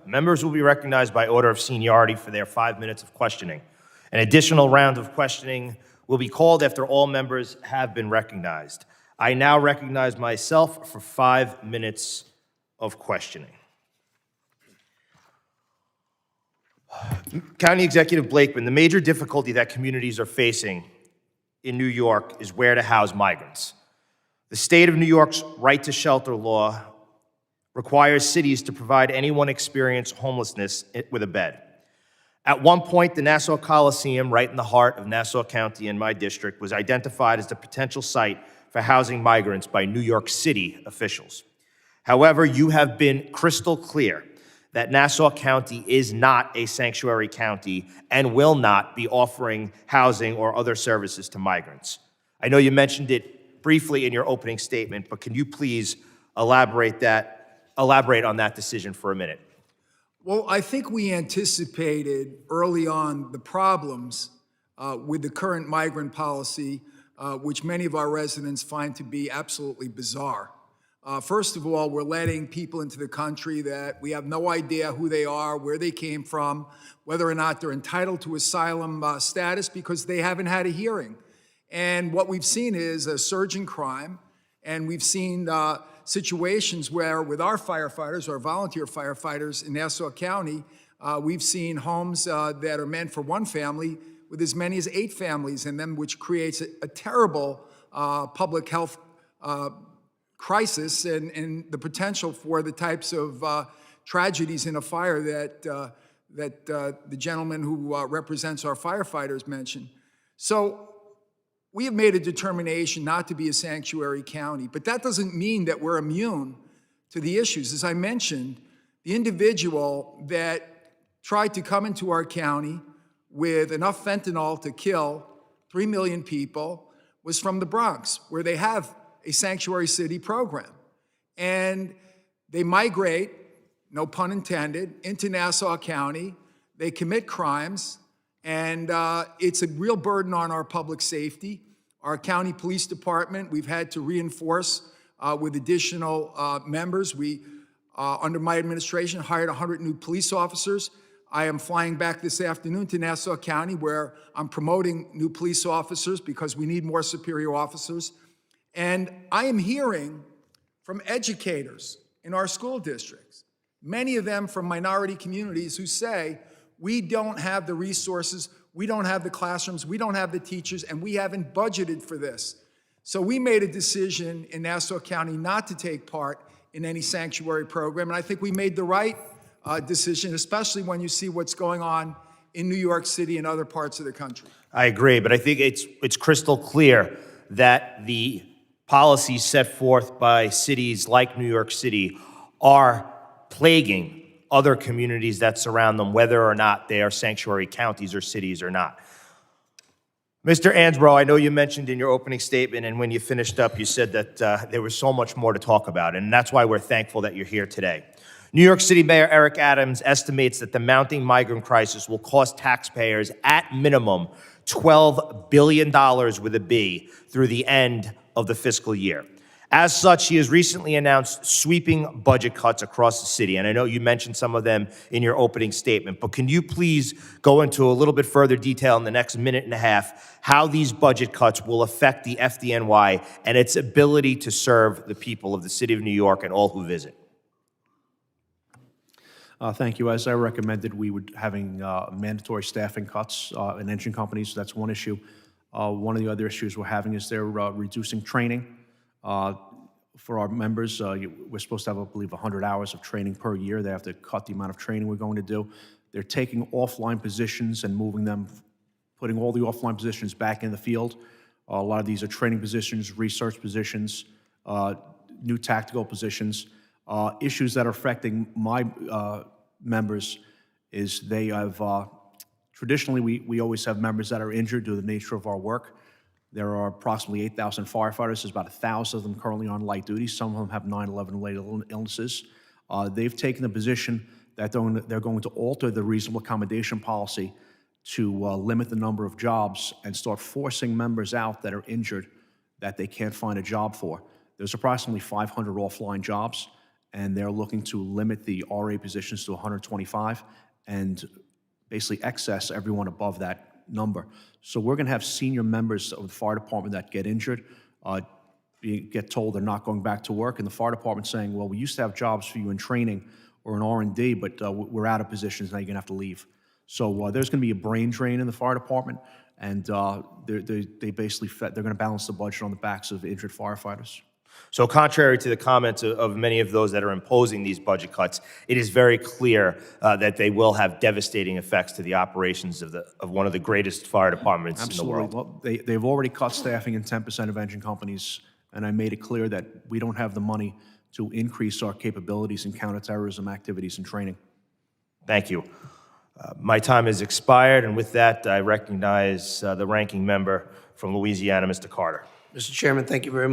Members will be recognized by order of seniority for their 5 minutes of questioning. An additional round of questioning will be called after all members have been recognized. I now recognize myself for 5 minutes of questioning. County Executive Blakeman, the major difficulty that communities are facing in New York is where to house migrants. The state of New York's right to shelter law requires cities to provide anyone experiencing homelessness with a bed. At one point, the Nassau Coliseum, right in the heart of Nassau County in my district, was identified as the potential site for housing migrants by New York City officials. However, you have been crystal clear that Nassau County is not a sanctuary county and will not be offering housing or other services to migrants. I know you mentioned it briefly in your opening statement, but can you please elaborate on that decision for a minute? Well, I think we anticipated early on the problems with the current migrant policy, which many of our residents find to be absolutely bizarre. First of all, we're letting people into the country that we have no idea who they are, where they came from, whether or not they're entitled to asylum status because they haven't had a hearing. And what we've seen is a surge in crime, and we've seen situations where with our firefighters, our volunteer firefighters in Nassau County, we've seen homes that are meant for one family with as many as 8 families in them, which creates a terrible public health crisis and the potential for the types of tragedies in a fire that the gentleman who represents our firefighters mentioned. So we have made a determination not to be a sanctuary county, but that doesn't mean that we're immune to the issues. As I mentioned, the individual that tried to come into our county with enough fentanyl to kill 3 million people was from the Bronx, where they have a sanctuary city program. And they migrate, no pun intended, into Nassau County. They commit crimes, and it's a real burden on our public safety. Our county police department, we've had to reinforce with additional members. We, under my administration, hired 100 new police officers. I am flying back this afternoon to Nassau County, where I'm promoting new police officers because we need more superior officers. And I am hearing from educators in our school districts, many of them from minority communities, who say, we don't have the resources, we don't have the classrooms, we don't have the teachers, and we haven't budgeted for this. So we made a decision in Nassau County not to take part in any sanctuary program, and I think we made the right decision, especially when you see what's going on in New York City and other parts of the country. I agree, but I think it's crystal clear that the policies set forth by cities like New York City are plaguing other communities that surround them, whether or not they are sanctuary counties or cities or not. Mr. Ansbro, I know you mentioned in your opening statement, and when you finished up, you said that there was so much more to talk about, and that's why we're thankful that you're here today. New York City Mayor Eric Adams estimates that the mounting migrant crisis will cost taxpayers at minimum $12 billion with a B through the end of the fiscal year. As such, he has recently announced sweeping budget cuts across the city, and I know you mentioned some of them in your opening statement, but can you please go into a little bit further detail in the next minute and a half how these budget cuts will affect the FDNY and its ability to serve the people of the city of New York and all who visit? Thank you. As I recommended, we would having mandatory staffing cuts in engine companies. That's one issue. One of the other issues we're having is they're reducing training. For our members, we're supposed to have, I believe, 100 hours of training per year. They have to cut the amount of training we're going to do. They're taking offline positions and moving them, putting all the offline positions back in the field. A lot of these are training positions, research positions, new tactical positions. Issues that are affecting my members is they have, traditionally we always have members that are injured due to the nature of our work. There are approximately 8,000 firefighters. There's about 1,000 of them currently on light duty. Some of them have 9/11 related illnesses. They've taken the position that they're going to alter the reasonable accommodation policy to limit the number of jobs and start forcing members out that are injured that they can't find a job for. There's approximately 500 offline jobs, and they're looking to limit the RA positions to 125 and basically excess everyone above that number. So we're going to have senior members of the fire department that get injured, get told they're not going back to work, and the fire department saying, well, we used to have jobs for you in training or in R&D, but we're out of positions, now you're going to have to leave. So there's going to be a brain drain in the fire department, and they basically, they're going to balance the budget on the backs of injured firefighters. So contrary to the comments of many of those that are imposing these budget cuts, it is very clear that they will have devastating effects to the operations of one of the greatest fire departments in the world. Well, they've already cut staffing in 10% of engine companies, and I made it clear that we don't have the money to increase our capabilities in counterterrorism activities and training. Thank you. My time has expired, and with that, I recognize the ranking member from Louisiana, Mr. Carter. Mr. Chairman, thank you very much.